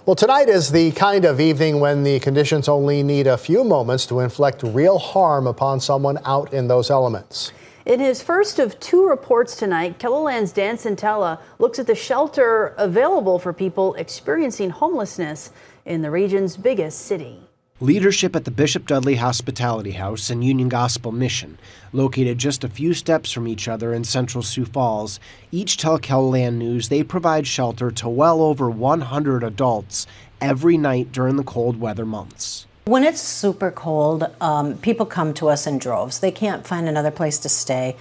Well, tonight is the kind of evening when the conditions only need a few moments to inflict real harm upon someone out in those elements. In his first of two reports tonight, KELOLAND's Dan Centella looks at the shelter available for people experiencing homelessness in the region's biggest city. Leadership at the Bishop Dudley Hospitality House and Union Gospel Mission, located just a few steps from each other in central Sioux Falls, each tell KELOLAND News they provide shelter to well over 100 adults every night during the cold weather months. When it's super cold, people come to us in droves. They can't find another place to stay.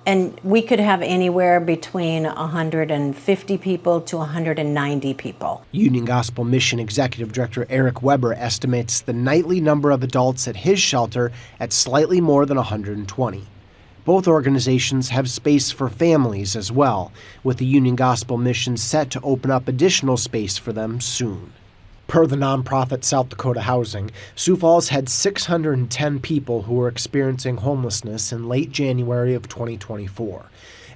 And we could have anywhere between 150 people to 190 people. Union Gospel Mission Executive Director Eric Weber estimates the nightly number of adults at his shelter at slightly more than 120. Both organizations have space for families as well, with the Union Gospel Mission set to open up additional space for them soon. Per the nonprofit South Dakota Housing, Sioux Falls had 610 people who were experiencing homelessness in late January of 2024.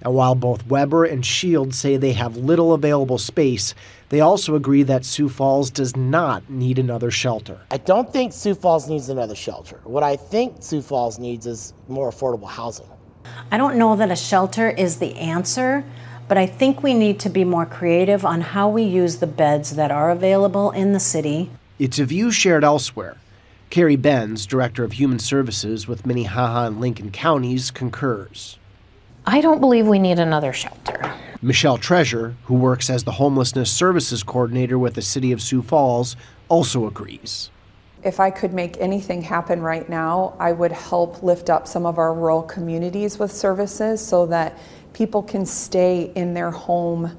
And while both Weber and Shield say they have little available space, they also agree that Sioux Falls does not need another shelter. I don't think Sioux Falls needs another shelter. What I think Sioux Falls needs is more affordable housing. I don't know that a shelter is the answer, but I think we need to be more creative on how we use the beds that are available in the city. It's a view shared elsewhere. Carrie Benz, Director of Human Services with Minnehaha and Lincoln counties, concurs. I don't believe we need another shelter. Michelle Treasure, who works as the Homelessness Services Coordinator with the City of Sioux Falls, also agrees. If I could make anything happen right now, I would help lift up some of our rural communities with services so that people can stay in their home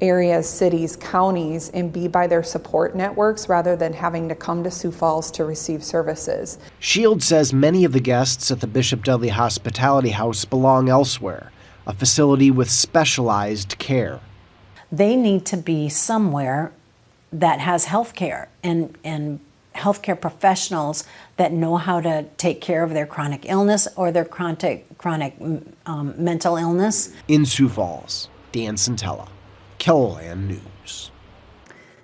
areas, cities, counties, and be by their support networks rather than having to come to Sioux Falls to receive services. Shield says many of the guests at the Bishop Dudley Hospitality House belong elsewhere, a facility with specialized care. They need to be somewhere that has health care and healthcare professionals that know how to take care of their chronic illness or their chronic mental illness. In Sioux Falls, Dan Centella, KELOLAND News.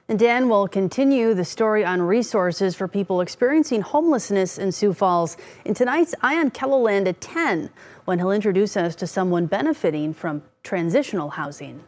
And Dan will continue the story on resources for people experiencing homelessness in Sioux Falls in tonight's Eye on KELOLAND at 10, when he'll introduce us to someone benefiting from transitional housing.